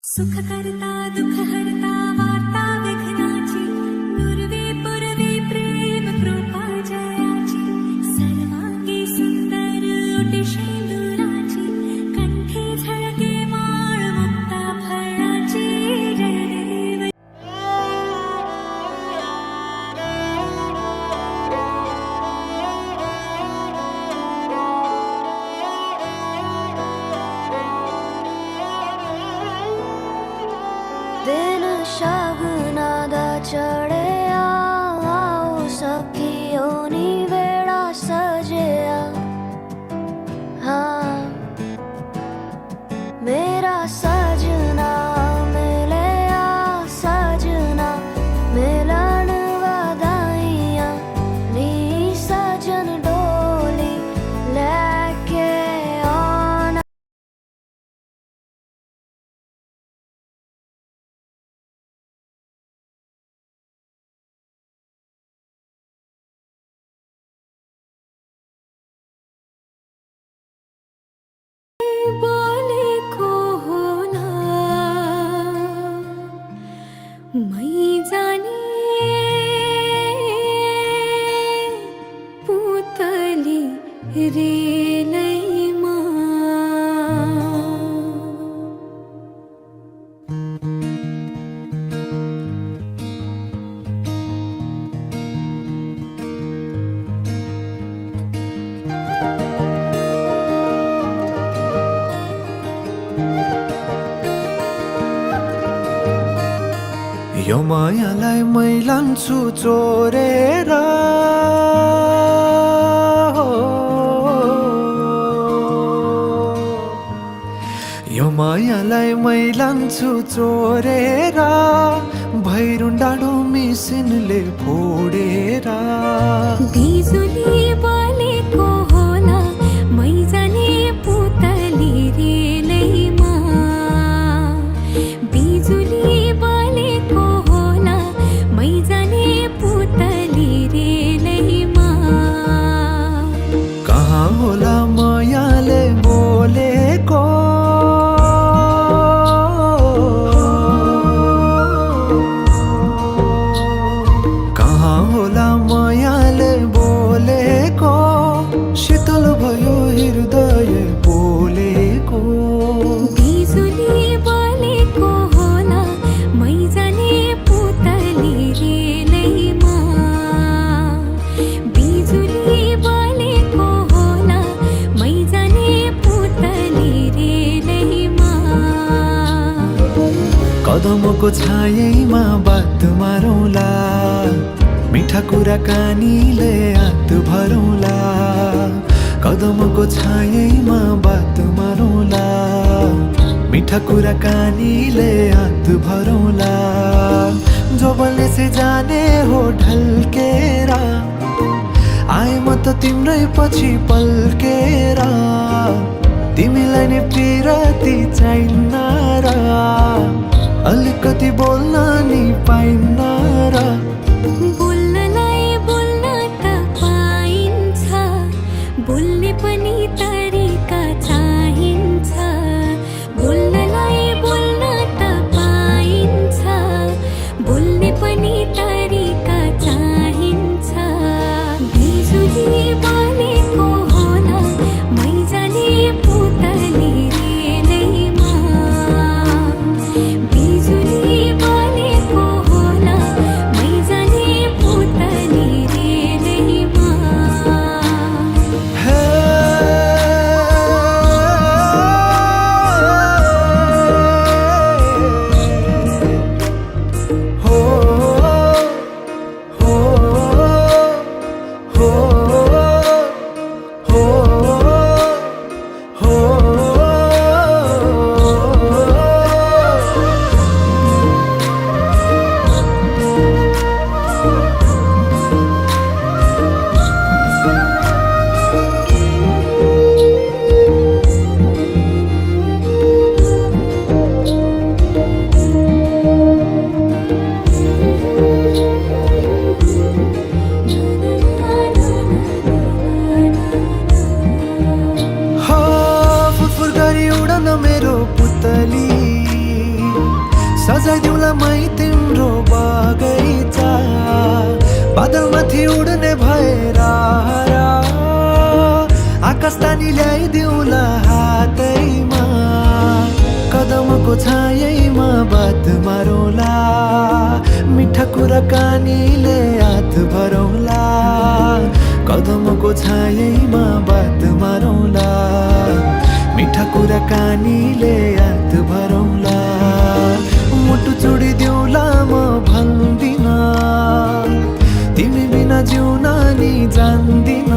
सुख करता दुख हरता वार्ता विघ्नाची पूर्वे पूर्वे प्रेम कृपा जयाची सर्वांगी सुंदर ओटी शेंदुराची कंठी झळके माळ मुक्ता फळाची जय देव दिन शगुना दा चढ़िया आओ सखियो नी वेड़ा सजिया हाँ मेरा सजना मिलया सजना मिलन वधाइया नी सजन डोली लेके आना बोले को होना मैं जाने पुतली रे लई माँ यो मायालाई मै लान्छु चोरेर यो मायालाई मै लान्छु चोरेर भैरुन डाँडो मिसिनले फोडेर बिजुली बोलेको होला मै जाने पुतली रे लैमा बिजुली बोलेको होला मै जाने पुतली रे लैमा कहाँ होला मायाले बोलेको कहाँ होला मायाले बोलेको शीतल भयो हृदय बोलेको बिजुली बोलेको होला मै जाने पुतली रे लैमा बिजुली बोलेको होला मै जाने पुतली रे लैमा कदमको छायैमा बात मारौँला मिठा कुराकानीले हात भरौँला कदमको छायैमा बात मारौँला मिठा कुराकानीले हात भरौँला जोबलले से जाने हो ढल्केर आए म त तिम्रै पछि पल्केर तिमीलाई नै पिरती चाहिन्न र अलिकति बोल्न नि पाइन्न र बोल्नलाई बोल्न त पाइन्छ बोल्ने पनि तरिका चाहिन्छ बोल्नलाई बोल्न त पाइन्छ बोल्ने पनि तरिका चाहिन्छ बिजुली बोलेको होला मै जाने पुतली रे लैमा सजाइदिउँला मै तिम्रो बगैँचा बादलमाथि उड्ने भएर आकाश तानी ल्याइदिउँला हातैमा कदमको छायैमा बात मारौँला मिठा कुराकानीले हात भरौँला कदमको छायैमा बात मारौँला मिठा कुराकानीले हात भरौँला मुटु छोडिदेऊला म भन्दिन तिमी बिना जिउन नि जान्दिन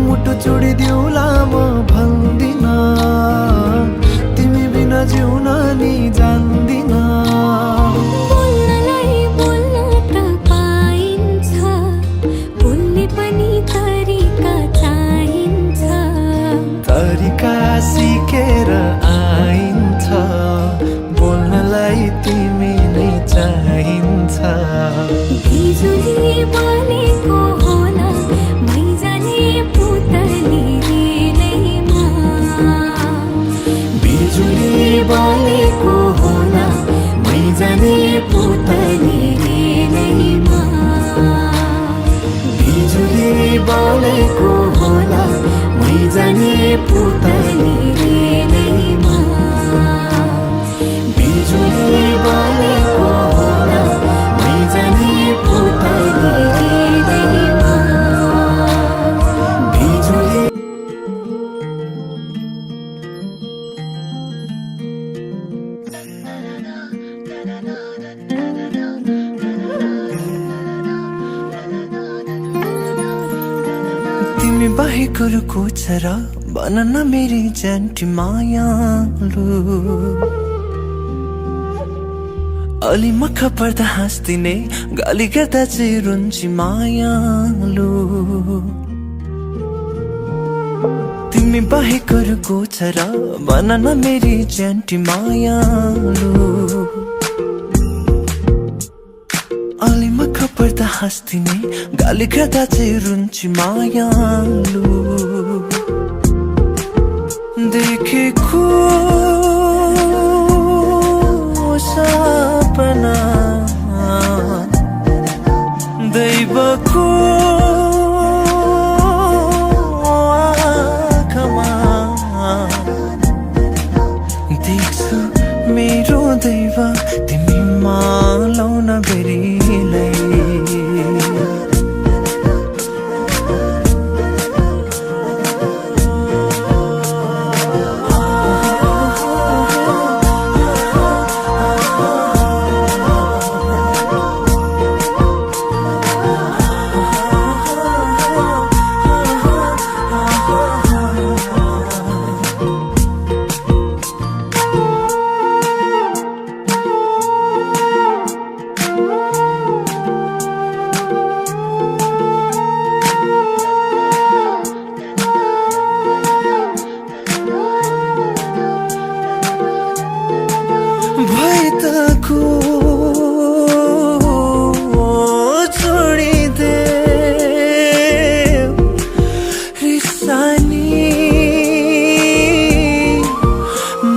मुटु छोडिदेऊला म भन्दिन तिमी बिना जिउन नि जान्दिन बोल्नलाई बोल्न त पाइन्छ बोल्ने पनि तरिका चाहिन्छ तरिका सिकेर आइन्छ बोल्नलाई तिमी नै चाहिन्छ बिजुली बलेको होला मै जाने पुतली रेलैमा बिजुली बलेको होला मै जाने पुतली रेलैमा बिजुली बलेको होला मै जाने पुतली रेलैमा बिजुली बलेको होला मै जाने पुतली रेलैमा बिजुली तिमी बाहेक अरू को छ र भन न मेरी जन्टी मायालु अलि मख पर्दा हाँस्दिने गाली गर्दा चाहिँ रुन्ची मायालु तिमी बाहेक अरू को छ र भन न मेरी जन्टी मायालु अलि मख पर्दा हाँस्दिने गाली गर्दा चाहिँ रुन्ची मायालु देखेको सपना दैवको आँखामा देख्छु मेरो दैव तिमी मालाउन बेरीलाई भएताको छोडिदे रिसानी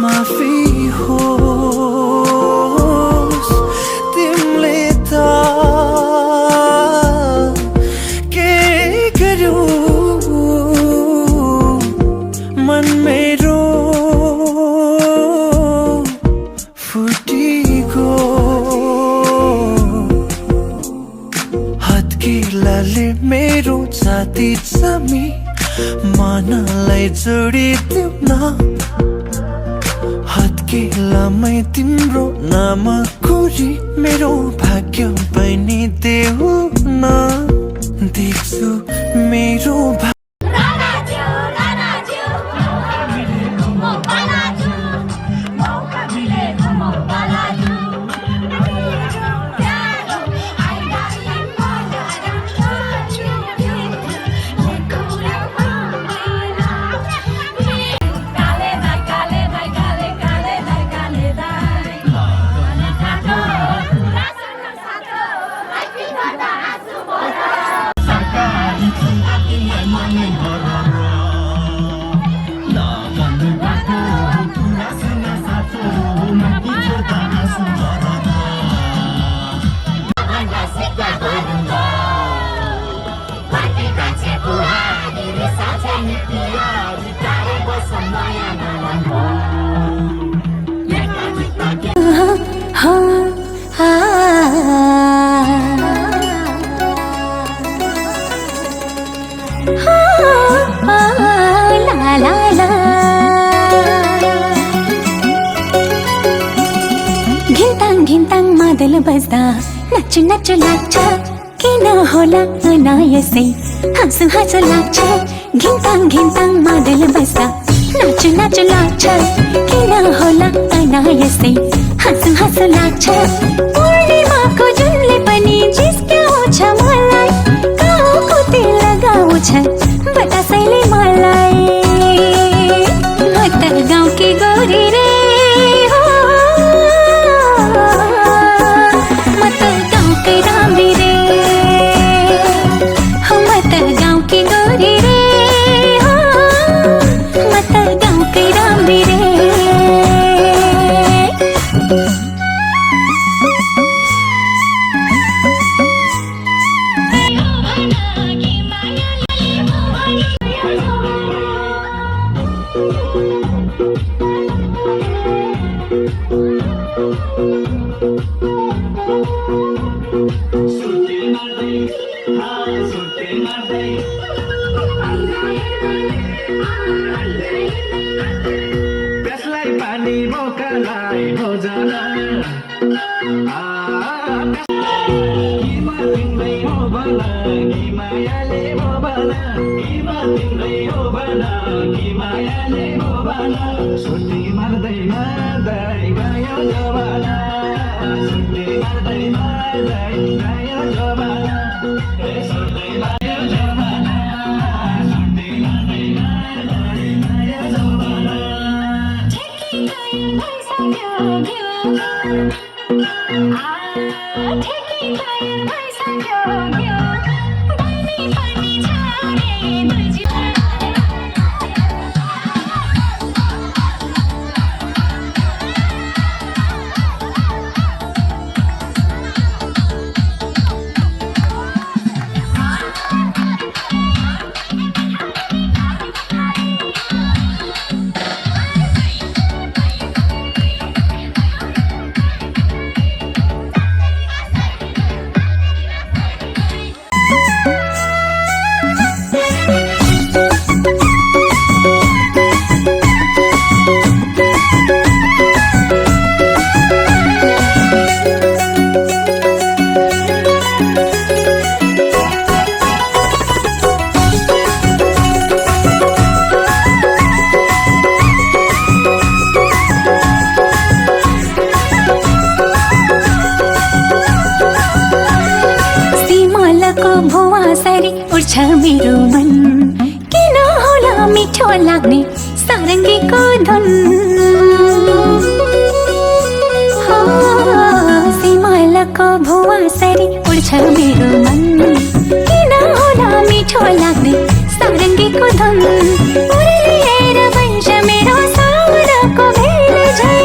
माफी होस् तिमीले त के गर्यो मन मेरो फुटीको हत्केलाले मेरो छाती समी मनलाई जोडिदेऊ न हत्केलामै तिम्रो नाम कोरी मेरो भाग्य पनि देऊ न देख्छु मेरो मादल बज्दा नाचु नाचु लाग्छ किन होला अनायसै हाँसु हाँसु लाग्छ घिन्ताङ घिन्ताङ मादल बज्दा नाचु नाचु लाग्छ किन होला अनायसै हाँसु हाँसु लाग्छ पूर्णिमाको जुनले पनि जिस्क्याउँछ मलाई गाउँको तेल लगाउँछ बतासैले मलाई म त गाउँकी गोरी रे हो म त गाउँकै राम्री रे हो म त गाउँकी गोरी रे हो म त गाउँकै राम्री रे त्यसलाई पानी बोकालाई भोजन तिम्रै हो भन कि मायाले हो भन तिम्रै हो भन कि मायाले हो भन छुट्टी मार्दै मार्दै गयो जवाना छुट्टी मार्दै मार्दै गयो जवाना छुट्टी मार्यो जवाना छुट्टी मार्दै मार्दै गयो जवाना उड्छ मेरो मन किन होला मिठो लाग्ने सारङ्गीको धुन सिमालको भुवा सरी उड्छ मेरो मन किन होला मिठो लाग्ने सारङ्गीको धुन उर्लिएर बन्छ मेरो साउनको भेल झै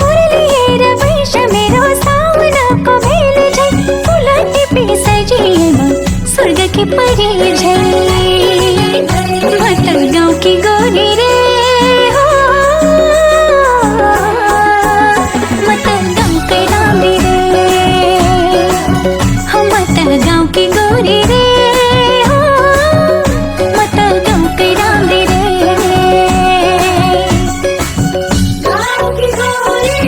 उर्लिएर बन्छ मेरो साउनको भेल झै फुल टिपी सजिएमा स्वर्गकी परी झै म त गाउँकी गोरी रे हो म त गाउँकै राम्री रे हो म त गाउँकी गोरी रे हो म त गाउँकै राम्री रे गाउँकी गोरी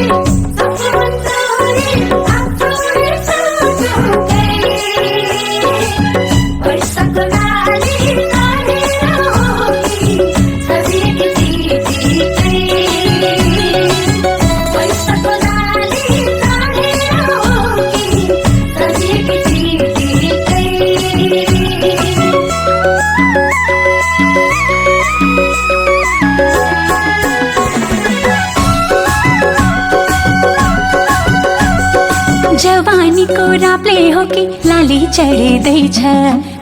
जवानीको रापले हो कि लाली चढ्दैछ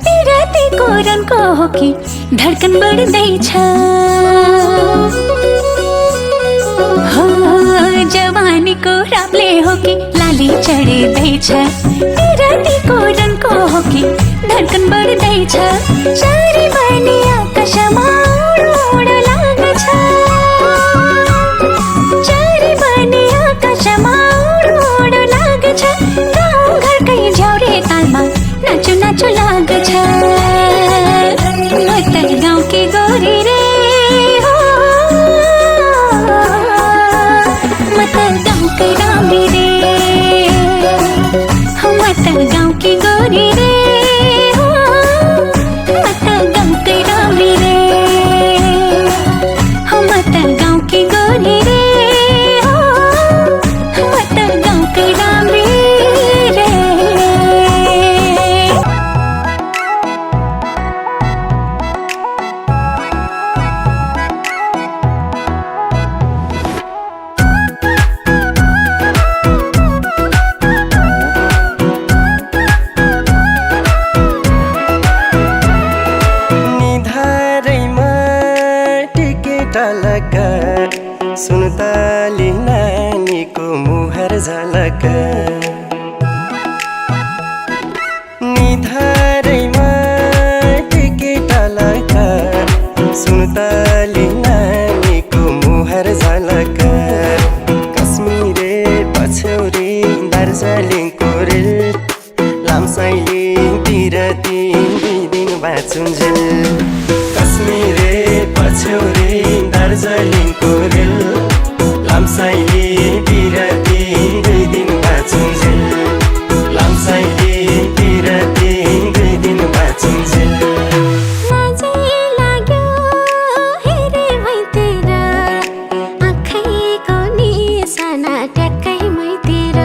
पिरतीको रनको हो कि धड्कन बढ्दैछ हो जवानीको रापले हो कि लाली चढ्दैछ पिरतीको रनको हो कि धड्कन बढ्दैछ चारी बनी आकाशमा उड लाग्छ चारी बनी आकाशमा उड लाग्छ गाउँ घरकै झ्याउरे तालमा नाचु नाचु लाग्छ म त गाउँकी गोरी रे हो म त गाउँकै राम्री सुन्तली नानीको मुहार झलक निधारैमा टिकेट लक सुन्तली नानीको मुहार झलक कश्मीरे पछौरी दार्जिलिङको रेल लामसाइली तिरती 2 दिन बाँचुन्जेल कश्मीरे पछौरी दार्जिलिङको रेल लामसाइली तिरती 2 दिन बाँचुन्जेल लामसाइली तिरती 2 दिन बाँचुन्जेल लाजै लाग्यो हेरे मैतिर आँखैको निशाना ट्याक्कै मैतिर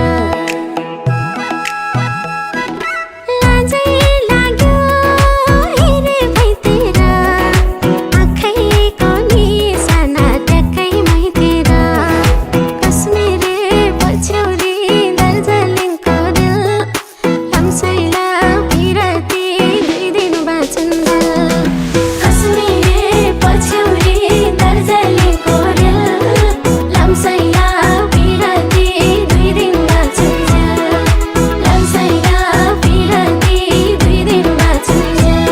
लाजै लाग्यो हेरे मैतिर आँखैको निशाना ट्याक्कै मैतिर कश्मीरे पछौरी दार्जिलिङको रेल लामसाइला पिरती 2 दिन बाँचुन्जेल कश्मीरे पछौरी दार्जिलिङको रेल लामसाइला पिरती 2 दिन बाँचुन्जेल लामसाइला पिरती 2 दिन बाँचुन्जेल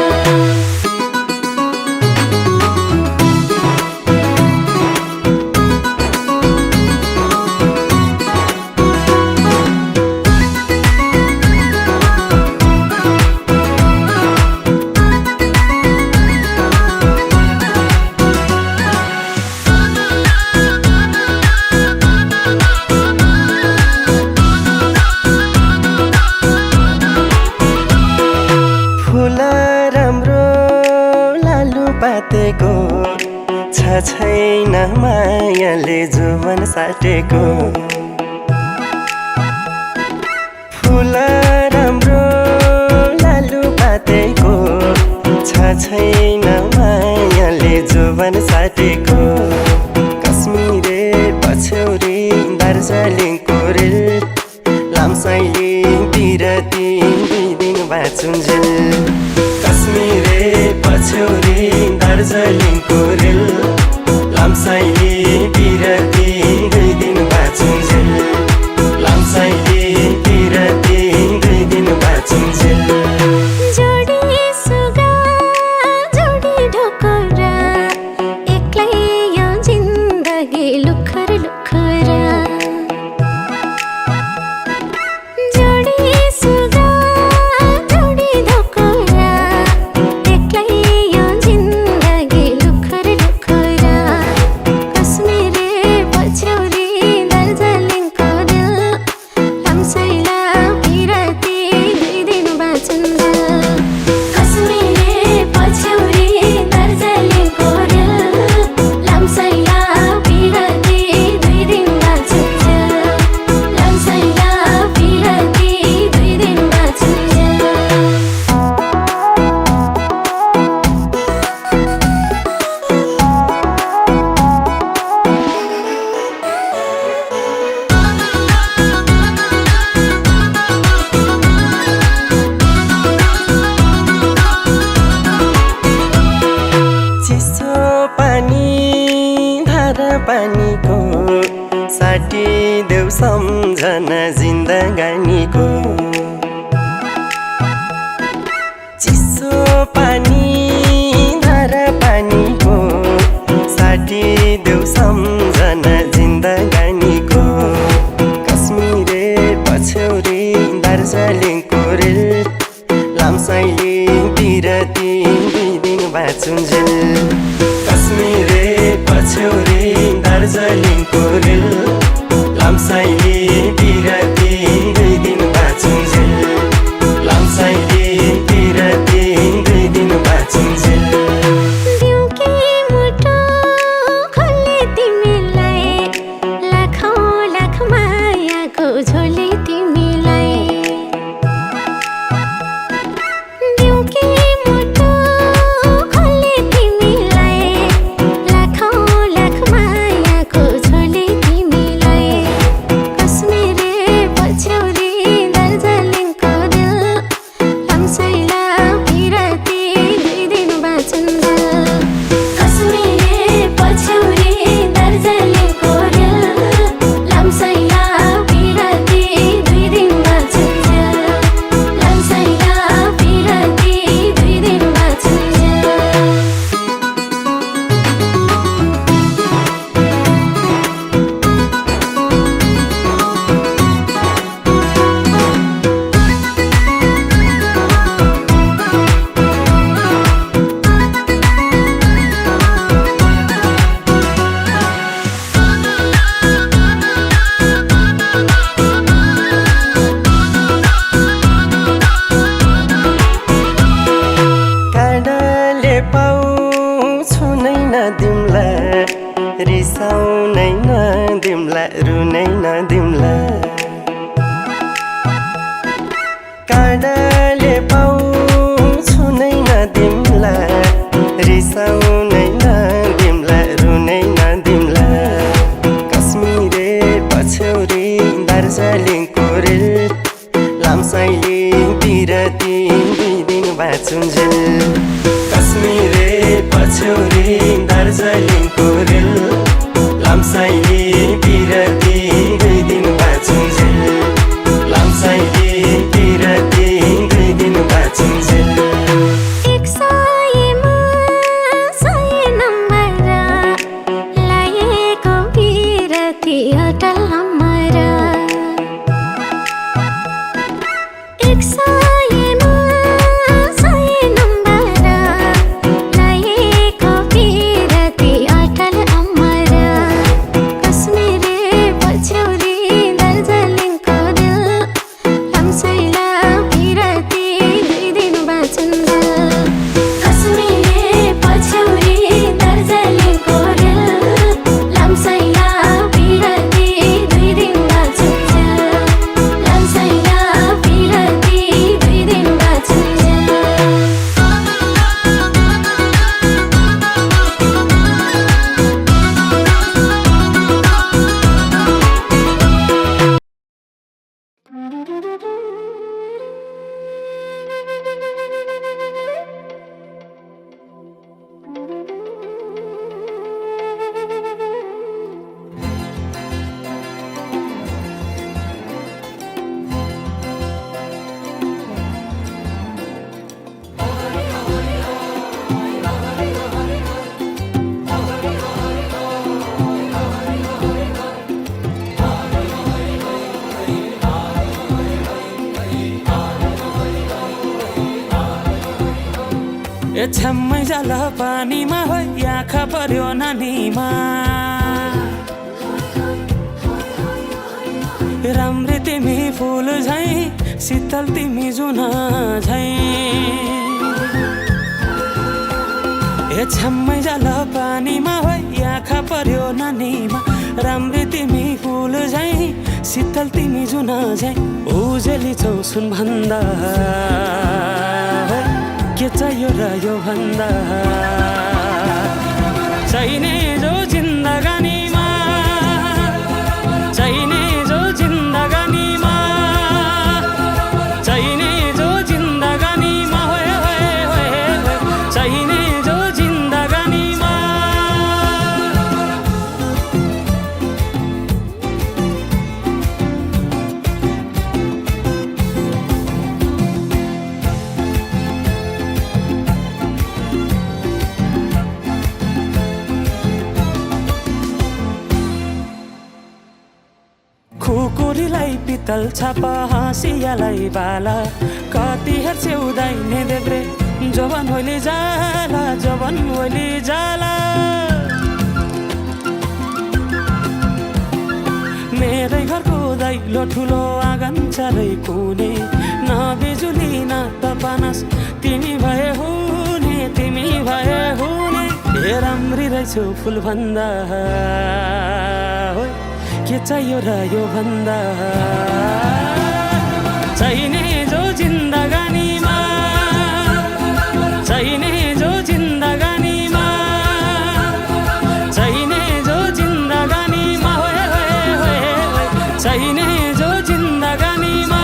फुल राम्रो लालु पातेको छैन मायाले जुवन साटेको फुल राम्रो लालु पातेको छैन मायाले जुवन साटेको कश्मीरे पछौरी दार्जिलिङको रेल लामसाइली तिरती 2 दिन बाँचुन्जेल कश्मीरे पछौरी दार्जिलिङको रेल लामसाइली तिरती 2 दिन बाँचुन्जेल लामसाइली तिरती 2 दिन बाँचुन्जेल जोडी सुगा जोडी ढोकरा एक्लै यो जिन्दगी लुखर लुखर जोडी सुगा जोडी ढोकरा एक्लै यो जिन्दगी लुखर लुखर कश्मीरे पछौरी दार्जिलिङको रेल लामसाइला पिरती 2 दिन बाँचुन्जेल कश्मीरे पछौरी दार्जिलिङको रेल लामसाइला पिरती 2 दिन बाँचुन्जेल लामसाइला पिरती 2 दिन बाँचुन्जेल चिसो पानी धारा पानीको साठी देऊ सम्झना जिन्दगानीको चिसो पानी धारा पानीको साठी देऊ सम्झना जिन्दगानीको कश्मीरे पछौरी दार्जिलिङको रेल लामसाइली तिरती 2 दिन बाँचुन्जेल कश्मीरे पछौरी दार्जिलिङको रेल लामसाइली तिरती 2 दिन बाँचुन्जेल लामसाइली तिरती 2 दिन बाँचुन्जेल दिउँकी मुटु खोले तिमीलाई लाखौँ लाख मायाको झोले तिमीलाई दिउँकी मुटु खोले तिमीलाई लाखौँ लाख मायाको झोले तिमीलाई नदिम्ला रुनै नदिम्ला काँडाले पाउ छुनै नदिम्ला रिसाउनै नदिम्ला रुनै नदिम्ला कश्मीरे पछ्यौरी दार्जिलिङको रेल लामसाइले बिरती 2 दिन बाँचुन्जेल कश्मीरे पछ्यौरी दार्जिलिङको रेल लामसाइले बिरती 2 दिन बाँचुन्जेल लामसाइले बिरती 2 दिन बाँचुन्जेल एक सयमा 100 नम्बर लाएको बिरती अटल अमर एक सयमा 100 नम्बर लाएको बिरती अटल अमर कश्मीरे पछ्यौरी दार्जिलिङको रेल लामसाइला बिरती 2 दिन बाँचुन्जेल कश्मीरे पछ्यौरी दार्जिलिङको रेल लामसाइला बिरती 2 दिन बाँचुन्जेल लामसाइला बिरती 2 दिन बाँचुन्जेल ए छ्याम्मै जाल पानीमा हो आँखा पर्यो नानीमा राम्री तिमी फुल झै शीतल तिमी जुन झै ए छ्याम्मै जाल पानीमा हो आँखा पर्यो नानीमा राम्री तिमी फुल झै शीतल तिमी जुन झै उजेली छौ सुन भन्दा के चाहियो र यो भन्दा चाहिने जो जिन्दगानीमा चाहिने जो जिन्दगानीमा चाहिने जो जिन्दगानीमा होए होए होए चाहिने जो जिन्दगानीमा खुकुरीलाई पितल छापा हाँसियालाई बाला कति हेर्छे उदाइने देब्रे जवान होइले जाला जवान होइले जाला मेरै घरको दैलो ठुलो आँगन चारै कुने न बिजुली न त पानस तिमी भए हुने तिमी भए हुने हे राम्री रहेछौ फुल भन्दा के चाहियो र यो भन्दा चाहिने जो जिन्दगानीमा चाहिने जो जिन्दगानीमा चाहिने जो जिन्दगानीमा होए होए होए चाहिने जो जिन्दगानीमा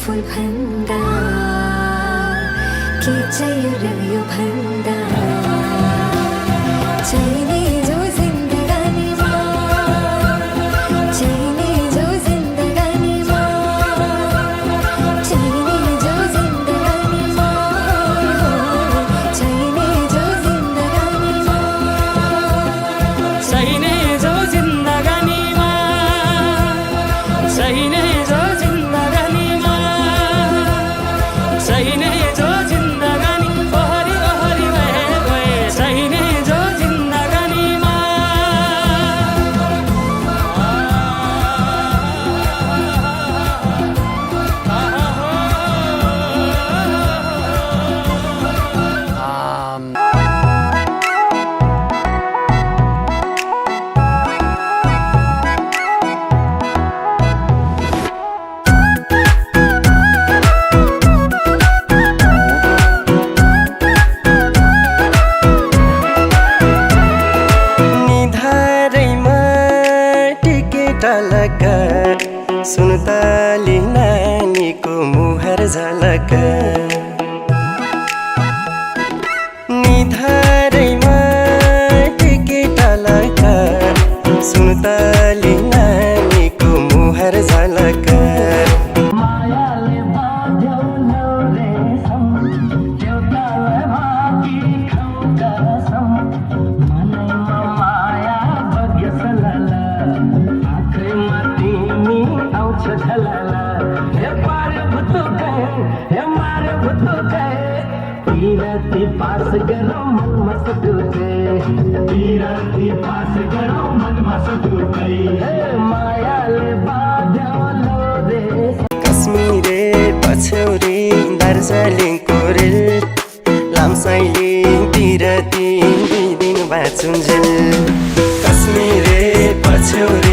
फुल भन्दा के चाहियो र यो भन्दा टलक सुन्तली नानीको मुहार झलक निधारैमा टिकी टलक सुन्तली नानीको मुहार झलक मायाले बाँध्यो रेशम एउटालाई भाकी खाउँदा रसम मनैमा माया बग्यो सलला आँखैमा तिमी आउँछ झलला हे पार्यो भुतुकै हे मार्यो भुतुकै पिरती पास गरौँ मनमा सटुकै पिरती पास गरौँ मनमा सटुकै हे मायाले बाँध्यो कश्मीरे पछौरी दार्जिलिङको रेल लामसाइलिङतिर तिमी दिन बाँचुन्जेल कश्मीरे पछौरी